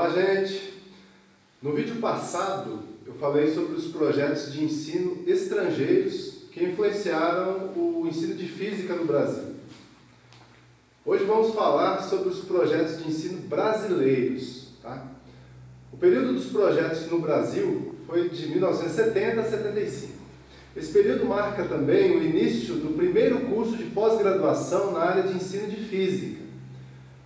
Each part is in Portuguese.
Olá, gente! No vídeo passado eu falei sobre os projetos de ensino estrangeiros que influenciaram o ensino de física no Brasil. Hoje vamos falar sobre os projetos de ensino brasileiros. Tá? O período dos projetos no Brasil foi de 1970 a 75. Esse período marca também o início do primeiro curso de pós-graduação na área de ensino de física.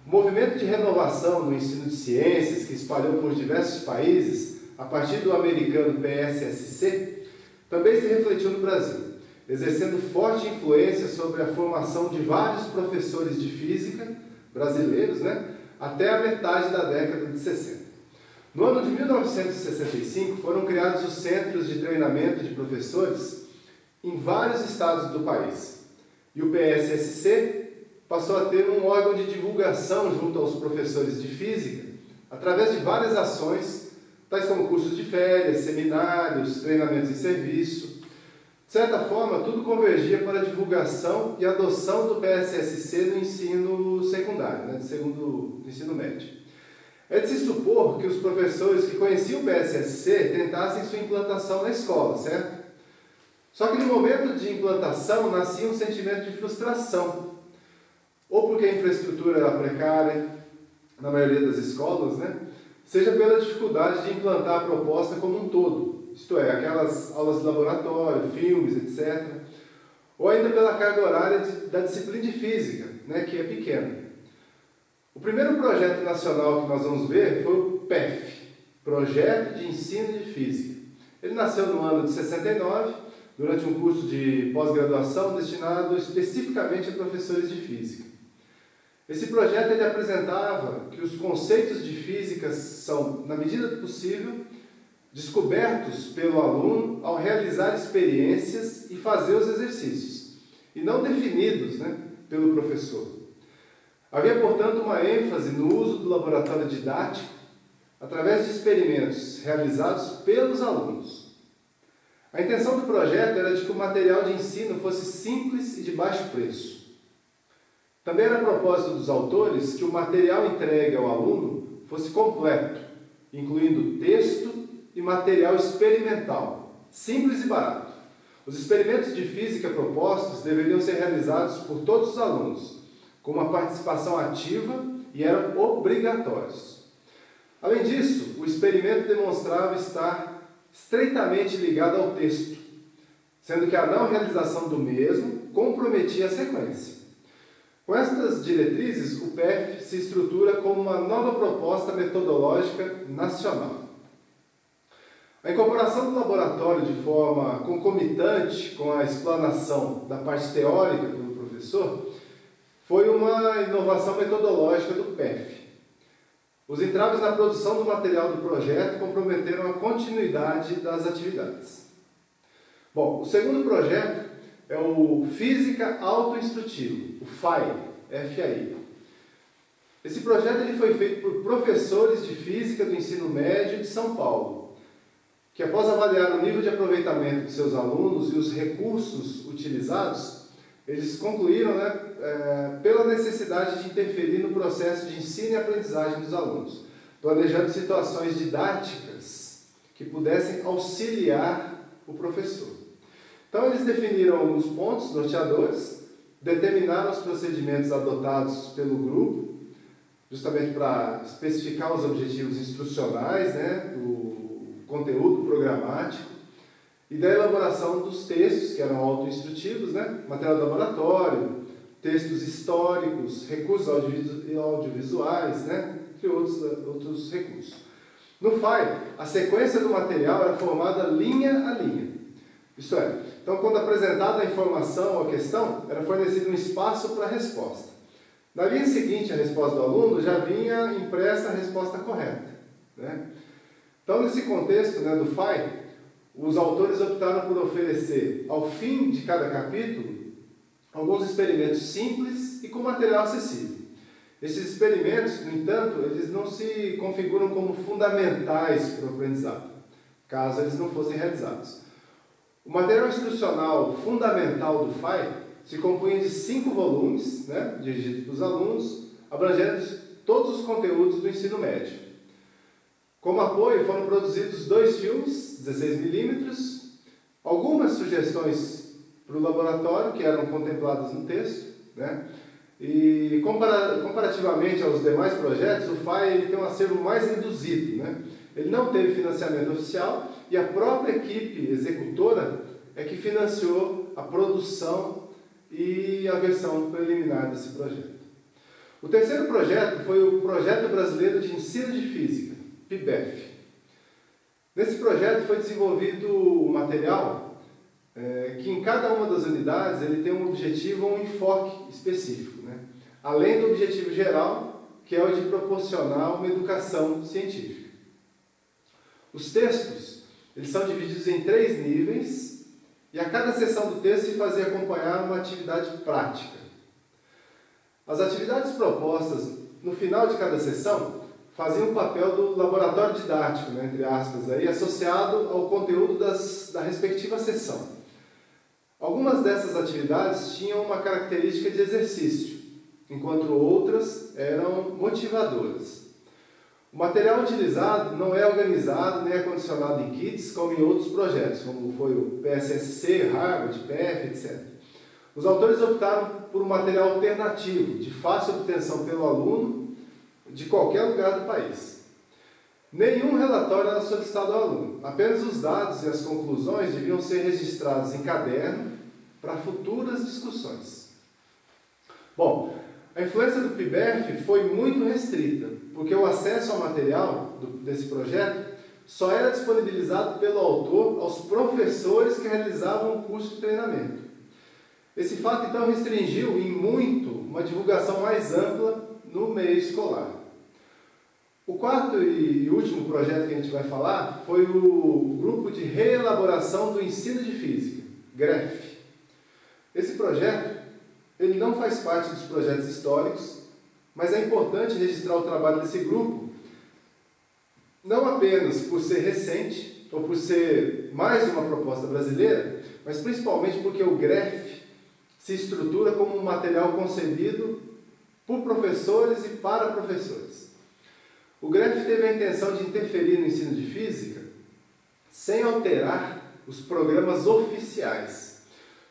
O movimento de renovação no ensino de ciências, que espalhou por diversos países, a partir do americano PSSC, também se refletiu no Brasil, exercendo forte influência sobre a formação de vários professores de física brasileiros, até a metade da década de 60. No ano de 1965, foram criados os centros de treinamento de professores em vários estados do país. E o PSSC passou a ter um órgão de divulgação junto aos professores de física, através de várias ações, tais como cursos de férias, seminários, treinamentos em serviço. De certa forma, tudo convergia para a divulgação e adoção do PSSC no ensino secundário, do ensino médio. É de se supor que os professores que conheciam o PSSC tentassem sua implantação na escola, certo? Só que no momento de implantação nascia um sentimento de frustração, ou porque a infraestrutura era precária, na maioria das escolas, seja pela dificuldade de implantar a proposta como um todo, isto é, aquelas aulas de laboratório, filmes, etc., ou ainda pela carga horária da disciplina de física, que é pequena. O primeiro projeto nacional que nós vamos ver foi o PEF, Projeto de Ensino de Física. Ele nasceu no ano de 69, durante um curso de pós-graduação destinado especificamente a professores de física. Esse projeto ele apresentava que os conceitos de física são, na medida do possível, descobertos pelo aluno ao realizar experiências e fazer os exercícios, e não definidos pelo professor. Havia, portanto, uma ênfase no uso do laboratório didático através de experimentos realizados pelos alunos. A intenção do projeto era de que o material de ensino fosse simples e de baixo preço. Também era propósito dos autores que o material entregue ao aluno fosse completo, incluindo texto e material experimental, simples e barato. Os experimentos de física propostos deveriam ser realizados por todos os alunos, com uma participação ativa e eram obrigatórios. Além disso, o experimento demonstrava estar estreitamente ligado ao texto, sendo que a não realização do mesmo comprometia a sequência. Com estas diretrizes, o PEF se estrutura como uma nova proposta metodológica nacional. A incorporação do laboratório de forma concomitante com a explanação da parte teórica pelo professor foi uma inovação metodológica do PEF. Os entraves na produção do material do projeto comprometeram a continuidade das atividades. Bom, o segundo projeto é o Física Autoinstrutivo, o FAI, F-A-I. Esse projeto ele foi feito por professores de física do ensino médio de São Paulo, que após avaliar o nível de aproveitamento de seus alunos e os recursos utilizados, eles concluíram pela necessidade de interferir no processo de ensino e aprendizagem dos alunos, planejando situações didáticas que pudessem auxiliar o professor. Então, eles definiram alguns pontos norteadores, determinaram os procedimentos adotados pelo grupo, justamente para especificar os objetivos instrucionais, do conteúdo programático, e da elaboração dos textos, que eram autoinstrutivos, material de laboratório, textos históricos, recursos audiovisuais, entre outros recursos. No FAI, a sequência do material era formada linha a linha. Isto é, então quando apresentada a informação ou a questão, era fornecido um espaço para a resposta. Na linha seguinte, a resposta do aluno já vinha impressa a resposta correta. Então, nesse contexto do FAI, os autores optaram por oferecer, ao fim de cada capítulo, alguns experimentos simples e com material acessível. Esses experimentos, no entanto, eles não se configuram como fundamentais para o aprendizado, caso eles não fossem realizados. O material instrucional fundamental do FAI se compunha de 5 volumes, dirigidos para os alunos, abrangendo todos os conteúdos do ensino médio. Como apoio foram produzidos 2 filmes, 16mm, algumas sugestões para o laboratório que eram contempladas no texto, né? E comparativamente aos demais projetos, o FAI ele tem um acervo mais reduzido, né? Ele não teve financiamento oficial e a própria equipe executora é que financiou a produção e a versão preliminar desse projeto. O terceiro projeto foi o Projeto Brasileiro de Ensino de Física, PIBEF. Nesse projeto foi desenvolvido o material que em cada uma das unidades ele tem um objetivo ou um enfoque específico, né? Além do objetivo geral, que é o de proporcionar uma educação científica. Os textos eles são divididos em 3 níveis e a cada seção do texto se fazia acompanhar uma atividade prática. As atividades propostas no final de cada sessão faziam o papel do laboratório didático, né, entre aspas, aí, associado ao conteúdo da respectiva sessão. Algumas dessas atividades tinham uma característica de exercício, enquanto outras eram motivadoras. O material utilizado não é organizado nem é condicionado em kits, como em outros projetos, como foi o PSSC, Harvard, PF, etc. Os autores optaram por um material alternativo, de fácil obtenção pelo aluno, de qualquer lugar do país. Nenhum relatório era solicitado ao aluno, apenas os dados e as conclusões deviam ser registrados em caderno para futuras discussões. Bom, a influência do PIBEF foi muito restrita, porque o acesso ao material desse projeto só era disponibilizado pelo autor aos professores que realizavam o curso de treinamento. Esse fato, então, restringiu em muito uma divulgação mais ampla no meio escolar. O quarto e último projeto que a gente vai falar foi o Grupo de Reelaboração do Ensino de Física, GREF. Esse projeto ele não faz parte dos projetos históricos, mas é importante registrar o trabalho desse grupo, não apenas por ser recente, ou por ser mais uma proposta brasileira, mas principalmente porque o GREF se estrutura como um material concebido por professores e para professores. O GREF teve a intenção de interferir no ensino de física sem alterar os programas oficiais.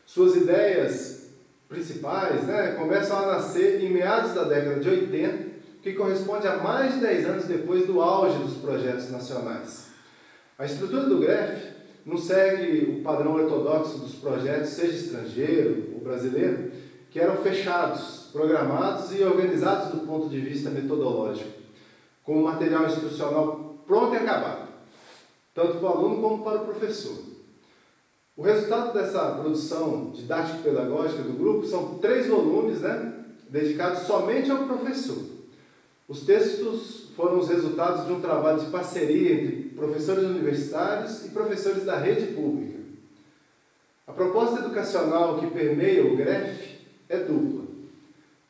Suas ideias principais, né, começam a nascer em meados da década de 80, que corresponde a mais de 10 anos depois do auge dos projetos nacionais. A estrutura do GREF não segue o padrão ortodoxo dos projetos, seja estrangeiro ou brasileiro, que eram fechados, programados e organizados do ponto de vista metodológico, com o material instrucional pronto e acabado, tanto para o aluno como para o professor. O resultado dessa produção didático-pedagógica do grupo são 3 volumes, né, dedicados somente ao professor. Os textos foram os resultados de um trabalho de parceria entre professores universitários e professores da rede pública. A proposta educacional que permeia o GREF é dupla: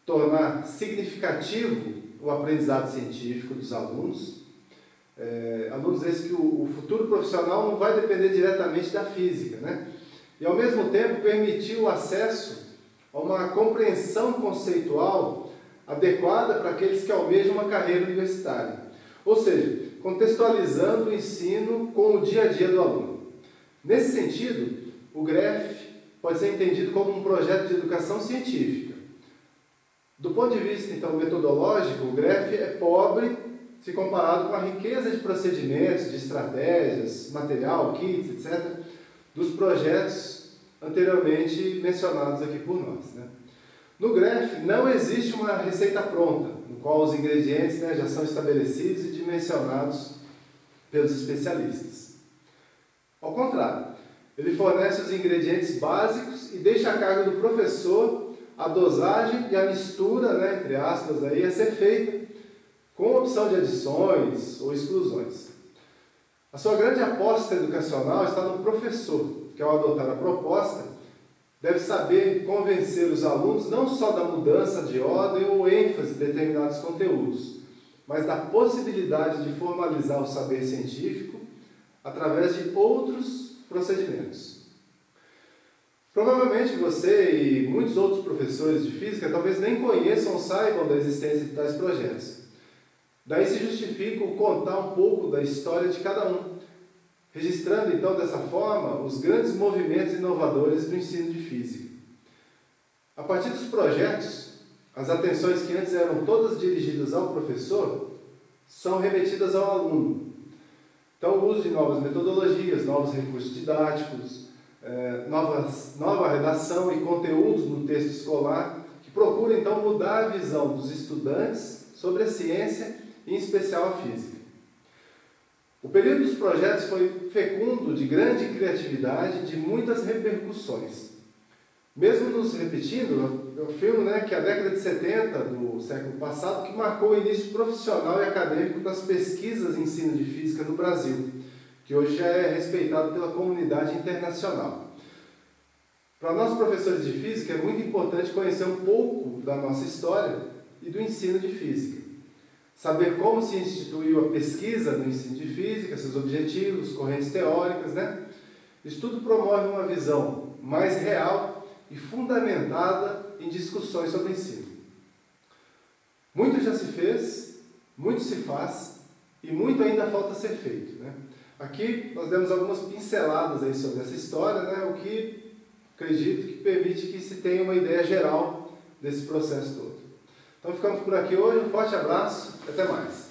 tornar significativo o aprendizado científico dos alunos, alunos esses que o futuro profissional não vai depender diretamente da física, né? E ao mesmo tempo permitir o acesso a uma compreensão conceitual adequada para aqueles que almejam uma carreira universitária. Ou seja, contextualizando o ensino com o dia a dia do aluno. Nesse sentido, o GREF pode ser entendido como um projeto de educação científica. Do ponto de vista, então, metodológico, o GREF é pobre se comparado com a riqueza de procedimentos, de estratégias, material, kits, etc., dos projetos anteriormente mencionados aqui por nós, né? No GREF não existe uma receita pronta, no qual os ingredientes, né, já são estabelecidos e dimensionados pelos especialistas. Ao contrário, ele fornece os ingredientes básicos e deixa a cargo do professor a dosagem e a mistura, né, entre aspas, aí, a ser feita com opção de adições ou exclusões. A sua grande aposta educacional está no professor, que ao adotar a proposta, deve saber convencer os alunos não só da mudança de ordem ou ênfase de determinados conteúdos, mas da possibilidade de formalizar o saber científico através de outros procedimentos. Provavelmente você e muitos outros professores de física talvez nem conheçam ou saibam da existência de tais projetos. Daí se justifica o contar um pouco da história de cada um, registrando então dessa forma os grandes movimentos inovadores do ensino de física. A partir dos projetos, as atenções que antes eram todas dirigidas ao professor são remetidas ao aluno. Então, o uso de novas metodologias, novos recursos didáticos, nova redação e conteúdos no texto escolar, que procuram então mudar a visão dos estudantes sobre a ciência, em especial a física. O período dos projetos foi fecundo de grande criatividade e de muitas repercussões. Mesmo nos repetindo, eu afirmo que a década de 70 do século passado que marcou o início profissional e acadêmico das pesquisas em ensino de física no Brasil, que hoje já é respeitado pela comunidade internacional. Para nós professores de física é muito importante conhecer um pouco da nossa história e do ensino de física. Saber como se instituiu a pesquisa no ensino de física, seus objetivos, correntes teóricas, Isso tudo promove uma visão mais real e fundamentada em discussões sobre ensino. Muito já se fez, muito se faz e muito ainda falta ser feito. Aqui nós demos algumas pinceladas aí sobre essa história, o que acredito que permite que se tenha uma ideia geral desse processo todo. Então ficamos por aqui hoje, um forte abraço e até mais.